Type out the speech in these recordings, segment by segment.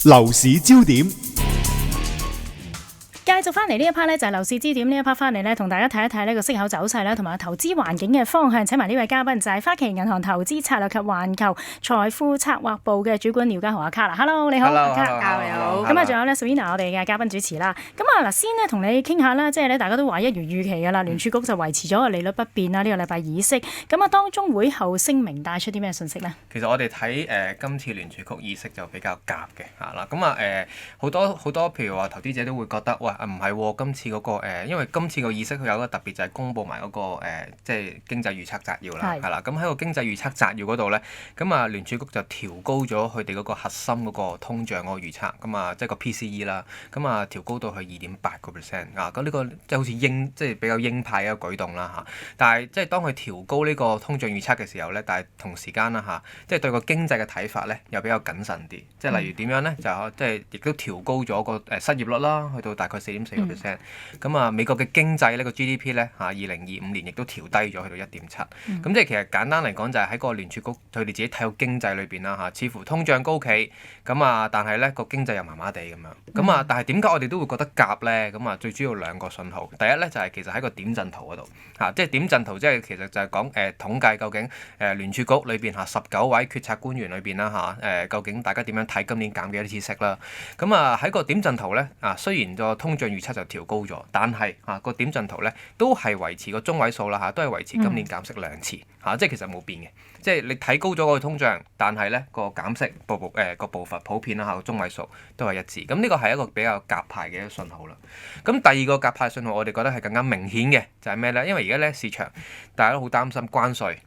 樓市焦點。繼續翻嚟呢一 part 咧，就係樓市焦點呢一 part 翻嚟咧，同大家睇一睇呢個息口走勢啦，同埋投資環境嘅方向。請埋呢位嘉賓就係花旗銀行投資策略及環球財富策劃部嘅主管廖家豪阿卡啦。Hello， 你好，阿卡。你好。咁啊，仲有咧 Serena 我哋嘅嘉賓主持啦。咁啊嗱，先咧同你傾下啦，即係咧大家都話一如預期㗎啦，聯儲局就維持咗個利率不變啦。呢個禮拜議息，咁啊當中會後聲明帶出啲咩信息呢？其實我哋睇今次聯儲局議息就比較夾嘅嚇啦。咁啊好多譬如話投資者都會覺得哇唔係喎，今次嗰個因為今次個議息佢有一個特別就係公佈埋嗰個即係經濟預測摘要啦，係啦。咁喺個經濟預測摘要嗰度咧，咁啊聯儲局就調高咗佢哋嗰個核心嗰個通脹嗰個預測，咁啊即係個 PCE 啦，咁啊調高到去2.8%啊。咁呢個即係好似即係比較鷹派嘅一個舉動啦嚇。但係即係當佢調高呢個通脹預測嘅時候咧，但係同時間啦嚇，即係對個經濟嘅睇法咧又比較謹慎啲。即係例如點樣咧，就即係亦都調高咗個失業率啦，去到大概4.4%。咁啊，美國嘅經濟呢個 GDP 咧嚇，2025年亦都調低咗去到1.7。咁即係其實簡單嚟講就係喺個聯儲局佢哋自己睇到經濟裏邊啦嚇，似乎通脹高企，咁啊但係咧個經濟又麻麻地咁樣。咁啊但係點解我哋都會覺得夾咧？咁啊最主要兩個信號。第一咧就係其實喺個點陣圖嗰度嚇，即係點陣圖即係其實就係講統計究竟聯儲局裏邊嚇19位決策官員裏邊啦嚇究竟大家點樣睇今年減幾多次息啦？咁啊喺個點陣圖咧雖然個通脹預測就調高咗，但係個點陣圖咧都係維持個中位數啦嚇，都係維持今年減息2次嚇，即係其實冇變嘅。即係你睇高咗個通脹，但係咧個減息個步伐普遍啦嚇，個中位數都係一致。咁呢個係一個比較鴿派嘅一個信號啦。咁第二個鴿派信號，我哋覺得係更加明顯嘅就係咩咧？因為而家咧市場大家都好擔心關稅，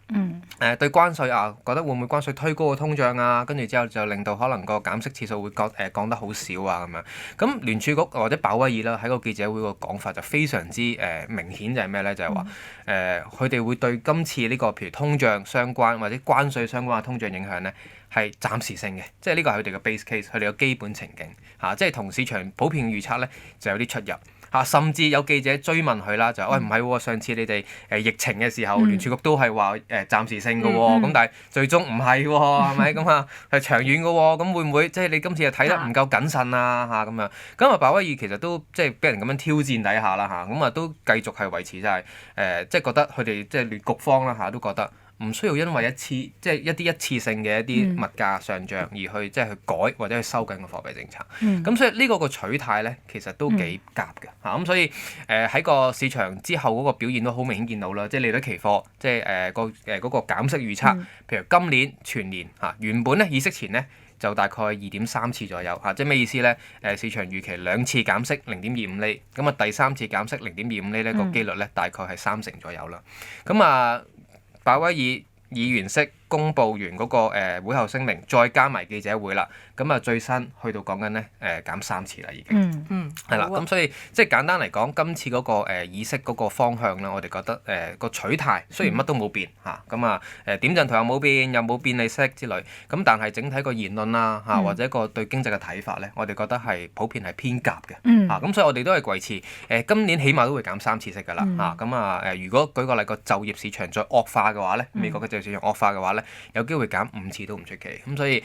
對關稅覺得會唔會關稅推高個通脹啊？跟住之後就令到可能個減息次數會降得好少啊咁樣。咁聯儲局或者鮑威爾啦喺個記者會個講法就非常之明顯，就係咩咧？就係話佢哋會對今次呢個譬如通脹相關或者關稅相關嘅通脹影響咧係暫時性嘅，即係呢個係佢哋嘅 base case，佢哋嘅基本情景嚇，即係同市場普遍預測咧就有啲出入嚇，甚至有記者追問佢啦，就喂唔係喎，上次你哋疫情嘅時候聯儲局都係話暫時性嘅喎，咁但係最終唔係喎，係咪咁啊？係長遠嘅喎，咁會唔會即係你今次又睇得唔夠謹慎啊嚇咁樣？咁啊鮑威爾其實都即係俾人咁樣挑戰底下啦嚇，咁啊都繼續係維持就係即係覺得佢哋即係聯局方啦嚇都覺得。唔需要因為一次性嘅一啲物價上漲而去即係去改或者去收緊個貨幣政策。咁所以呢個取態咧其實都幾夾嘅嚇。咁所以喺個市場之後嗰個表現都好明顯見到啦，即係利率期貨即係嗰個減息預測，譬如今年全年嚇原本咧議息前咧就大概2.3次左右嚇，即係咩意思咧？市場預期2次減息0.25厘，咁啊第3次減息0.25厘咧個機率咧大概係30%左右啦。咁啊鮑威爾議完息公佈完嗰個會後聲明，再加埋記者會啦，咁啊最新去到講緊咧減3次啦已經，係啦，咁所以即係簡單嚟講，今次嗰個議息嗰個方向咧，我哋覺得個取態雖然乜都冇變嚇，咁啊點陣圖又冇變，又冇變利息之類，咁但係整體個言論啦嚇，或者個對經濟嘅睇法咧，我哋覺得係普遍係偏鴿嘅嚇，咁所以我哋都係維持今年起碼都會減3次息㗎啦嚇，咁啊如果舉個例個就業市場再惡化嘅話咧，美國嘅就業市場惡化嘅話咧，有機會減5次都唔出奇，咁所以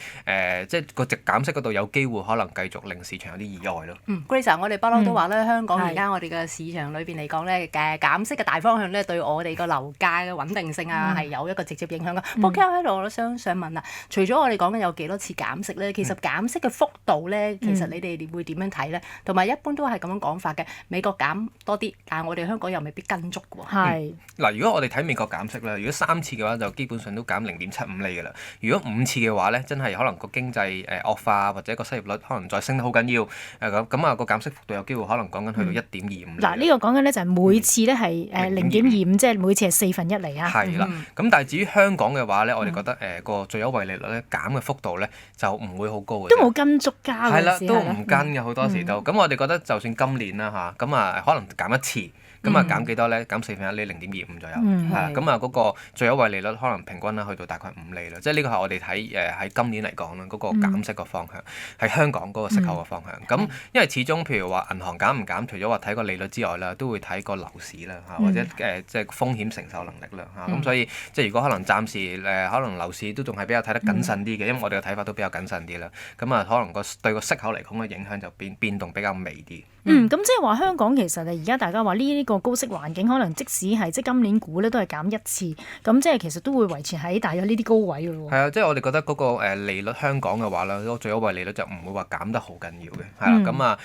即係個減息嗰度有機會可能繼續令市場有啲意外咯。Grace， 我哋不嬲都話咧，香港而家我哋嘅市場裏邊嚟講咧，減息嘅大方向咧，對我哋個樓價嘅穩定性係有一個直接影響嘅。不過喺度我都想問啦，除咗我哋講緊有幾多次減息咧，其實減息嘅幅度咧，其實你哋會點樣睇咧？同埋一般都係咁樣講法嘅，美國減多啲，但係我哋香港又未必跟足嘅喎。嗱，如果我哋睇美國減息咧，如果3次嘅話，就基本上都減0.75厘嘅啦。如果5次嘅話咧，真係可能個經濟惡化或者個失業率可能再升得好緊要咁啊個減息幅度有機會可能講緊去到1.25。嗱呢個講緊咧就係每次咧係0.25，即係每次係1/4厘啊。係啦，咁但係至於香港嘅話咧，我哋覺得個最優惠利率咧減嘅幅度咧就唔會好高嘅。都冇跟足加嘅。係啦，都唔跟嘅好多時都。咁我哋覺得就算今年啦嚇，咁啊可能減1次。咁啊減幾多咧？減1/4厘0.25左右，係啦。咁啊嗰個最優惠利率可能平均啦去到大概5厘啦，即係呢個係我哋睇喺今年嚟講啦，嗰個減息個方向係香港嗰個息口嘅方向。咁因為始終譬如話銀行減唔減，除咗話睇個利率之外啦，都會睇個樓市啦或者即係風險承受能力啦咁所以即係如果可能暫時可能樓市都仲係比較睇得謹慎啲嘅，因為我哋嘅睇法都比較謹慎啲啦。咁啊可能對個息口嚟講嘅影響就變動比較微啲。咁即係話香港其實而家大家話呢個高息環境，可能即使係即今年估咧都係減一次，咁即係其實都會維持喺大約呢啲高位嘅喎。係啊，即係我哋覺得嗰個利率香港嘅話啦，嗰個最優惠利率就唔會話減得好緊要嘅，係啦。咁啊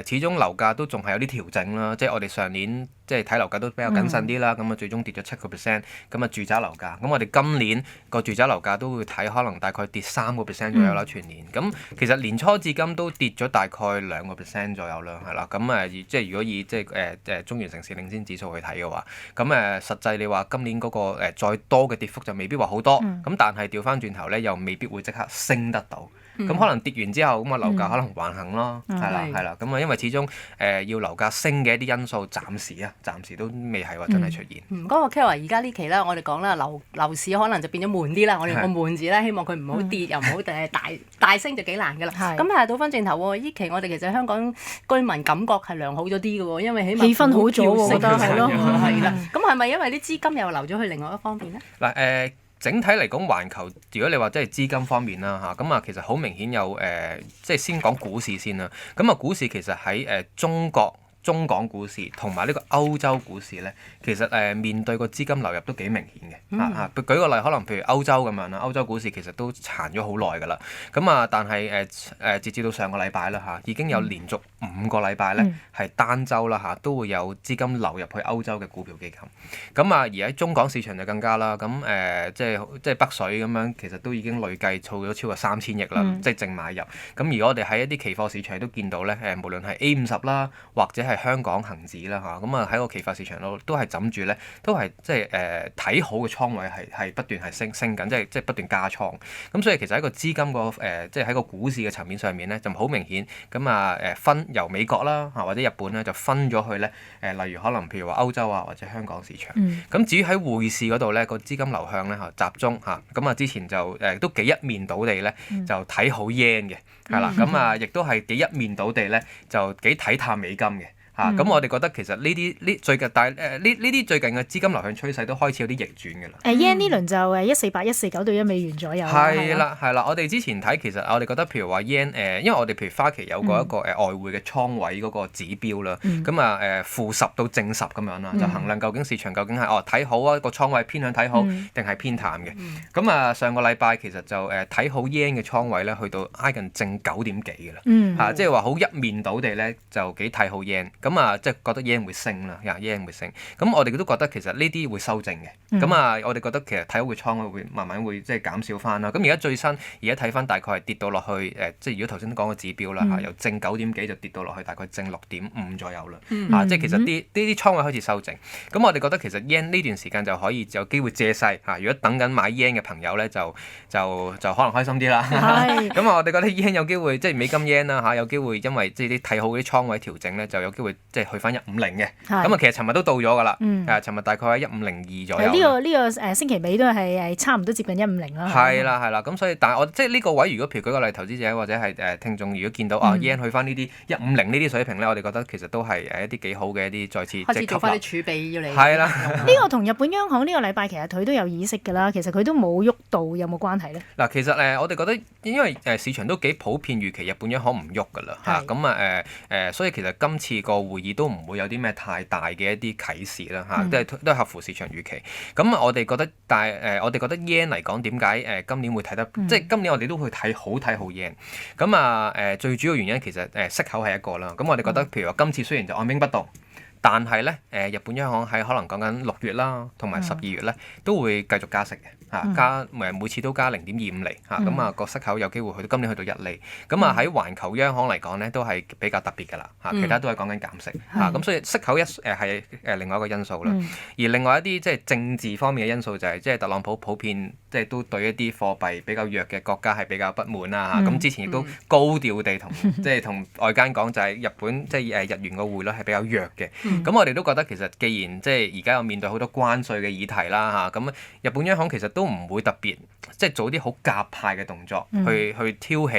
始終樓價都仲係有啲調整啦，即係我哋上年即係睇樓價都比較謹慎啲啦，咁啊最終跌咗7%，咁啊住宅樓價，咁我哋今年個住宅樓價都會睇可能大概跌3%左右啦，全年。咁其實年初至今都跌咗大概2%左右啦，係啦。咁即係如果以即係中原城市領先指數去睇嘅話，咁實際你話今年嗰個再多嘅跌幅就未必話好多，咁但係調翻轉頭咧又未必會即刻升得到。咁可能跌完之後，咁啊樓價可能橫行咯，係啦，咁啊因為始終要樓價升嘅一啲因素，暫時都未係話真係出現。嗰個 Carol 而家呢期咧，我哋講啦，樓市可能就變咗悶啲啦。我哋用個悶字咧，希望佢唔好跌，又唔好大升就幾難㗎啦。咁係倒翻轉頭喎，呢期我哋其實香港居民感覺係良好咗啲嘅喎，因為起碼氣氛好咗喎，我覺得係咯，係啦。咁係咪因為啲資金又流咗去另外一方面咧？嗱整體嚟講，環球如果你話即係資金方面啦咁啊其實好明顯有即係先講股市先啦。咁啊股市其實喺中港股市同埋呢個歐洲股市咧，其實面對個資金流入都幾明顯嘅。舉個例，可能譬如歐洲咁樣啦，歐洲股市其實都殘咗好耐㗎啦。咁啊，但係截至到上個禮拜啦已經有連續5個禮拜咧係單週啦都會有資金流入去歐洲嘅股票基金。咁啊，而喺中港市場就更加啦。咁即係北水咁樣，其實都已經累計儲咗超過3000億啦，即係淨買入。咁而我哋喺一啲期貨市場都見到咧，無論係 A50啦，或者係香港恒指啦咁啊喺個期貨市場度都係枕住咧，都係即係睇好嘅倉位係不斷係升緊，即係不斷加倉。咁所以其實喺個資金即係喺個股市嘅層面上面咧，就好明顯咁分由美國啦或者日本咧就分咗去咧例如可能譬如話歐洲或者香港市場。咁至於喺匯市嗰度咧，個資金流向咧集中咁之前就都幾一面倒地咧就睇好 yen 嘅係啦，咁亦都係幾一面倒地咧就幾睇淡美金嘅。咁我哋覺得其實呢最近最近嘅資金流向趨勢都開始有啲逆轉嘅啦。yen 呢輪就148、149對1美元左右。係啦，我哋之前睇其實我哋覺得譬如話 yen 因為我哋譬如花旗有過一個外匯嘅倉位嗰個指標啦，咁-10到正10咁樣啦，就衡量究竟市場究竟係睇好啊個倉位偏向睇好定係偏淡嘅。咁上個禮拜其實就睇好 yen 嘅倉位咧，去到挨近正9點幾嘅啦，即係話好一面倒地咧就幾睇好 yen。咁即係覺得 yen 會升啦，yen 會升。咁我哋都覺得其實呢啲會修正嘅。咁我哋覺得其實睇好嘅倉位會慢慢會即係減少翻啦。咁而家最新而家睇翻大概係跌到落去即係如果頭先講個指標啦由正9點幾就跌到落去大概正6.5左右啦。即係其實呢啲倉位開始修正。咁我哋覺得其實 yen 呢段時間就可以有機會借勢如果等緊買 yen 嘅朋友咧就可能開心啲啦。咁我哋覺得 yen 有機會即係美金 yen 啦有機會因為即係啲睇好啲倉位調整咧就有機會即係去翻150嘅，咁其實尋日都到咗㗎啦，尋日大概喺1502左右。呢個星期尾都係差唔多接近150啦。係啦，咁所以但係我即係呢個位，如果譬如舉個例，投資者或者係聽眾，如果見到yen 去翻呢啲150呢啲水平咧，我哋覺得其實都係一啲幾好嘅一啲再次開始做翻啲儲備要嚟。係啦，呢個同日本央行呢個禮拜其實佢都有議息㗎啦，其實佢都冇喐到，有冇關係咧？嗱，其實我哋覺得因為市場都幾普遍預期日本央行唔喐㗎啦，咁所以其實今次個會議都唔會有啲咩太大嘅一啲啟示啦，都係合乎市場預期。咁我哋覺得，但係我哋覺得 yen 嚟講點解今年會睇得，即係今年我哋都會睇好 yen。咁最主要原因其實息口係一個啦。咁我哋覺得譬如話今次雖然就按兵不動，但係咧日本央行喺可能講緊6月啦，同埋12月咧都會繼續加息嘅。加每次都加0.25厘咁啊個息口有機會去到今年去到1厘。咁啊喺環球央行嚟講咧都係比較特別㗎啦其他都係講緊減息咁所以息口係另外一個因素啦。而另外一啲即係政治方面嘅因素就係即係特朗普普遍即係都對一啲貨幣比較弱嘅國家係比較不滿啦咁之前亦都高調地即係同外間講就係日本即係日元個匯率係比較弱嘅。咁我哋都覺得其實既然即係而家有面對好多關稅嘅議題啦咁日本央行其實都唔會特別即係做啲好鴿派嘅動作去挑起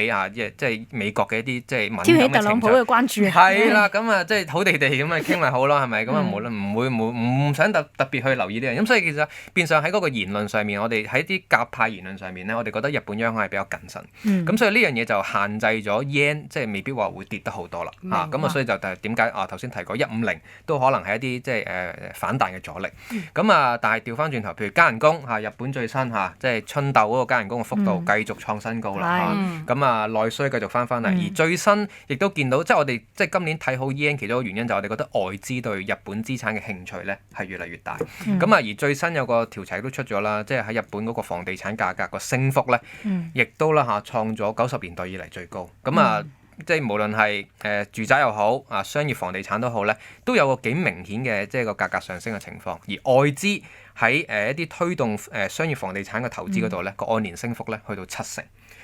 即係美國嘅一啲即係敏感嘅情緒。挑起特朗普嘅關注。係啦，咁啊即係好地地咁啊傾咪好咯，係咪？咁啊無論唔想特別去留意呢樣。咁所以其實變相喺嗰個言論上面，我哋喺啲鴿派言論上面咧，我哋覺得日本央行係比較謹慎。咁所以呢樣嘢就限制咗 yen， 即係未必話會跌得好多啦。咁啊所以就點解頭先提過150都可能係一啲即係反彈嘅阻力。咁但係調翻轉頭，譬如加人工日本最新即係春鬥嗰個加人工嘅幅度繼續創新高啦。咁內需繼續翻嚟，而最新亦都見到，即係我哋即係今年睇好 yen 其中一個原因就係我哋覺得外資對日本資產嘅興趣咧係越嚟越大。咁而最新有個調查都出咗啦，即係喺日本嗰個房地產價格個升幅咧，亦都創咗90年代以嚟最高。咁即係無論係住宅又好商業房地產都好咧，都有個幾明顯嘅即係個價格上升嘅情況。而外資喺一啲推動商業房地產嘅投資嗰度咧，個按年升幅咧去到70%。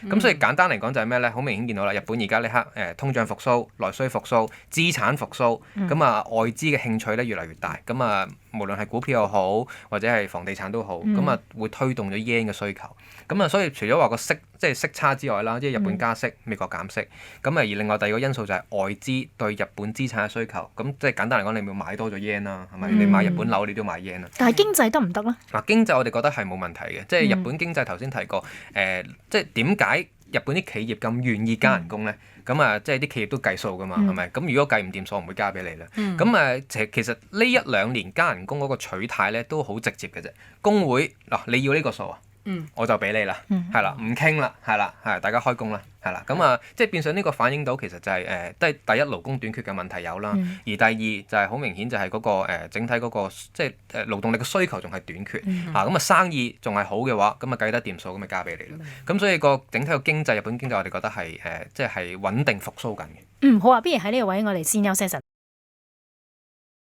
咁所以簡單嚟講就係咩咧？好明顯見到啦，日本而家呢刻通脹復甦、內需復甦、資產復甦，咁外資嘅興趣咧越嚟越大。咁無論係股票又好，或者係房地產都好，咁會推動咗 yen 嘅需求。咁所以除咗話個即係息差之外啦，即係日本加息、美國減息，咁而另外第二個因素就係外資對日本資產嘅需求。咁即係簡單嚟講，你咪買多咗 yen 啦，係咪？你買日本樓，你都買 yen 啦。但係經濟得唔得咧？經濟我哋覺得係冇問題嘅，即係日本經濟頭先提過，即係點解日本啲企業咁願意加人工咧？咁即係啲企業都計數㗎嘛，係咪？咁如果計唔掂數，唔會加俾你啦。咁其實呢1-2年加人工嗰個取態咧都好直接嘅啫。工會你要呢個數我就俾你啦，係啦，唔傾啦，係啦，大家開工啦，係啦。咁即係變相呢個反映到其實就係都係第一勞工短缺嘅問題有啦，而第二就係好明顯就係嗰個整體嗰個即係勞動力嘅需求仲係短缺咁生意仲係好嘅話，咁計得掂數咁咪加俾你啦。咁所以個整體個經濟日本經濟我哋覺得係即係穩定復甦緊嘅。好啊，不如喺呢個位我哋先休息一陣。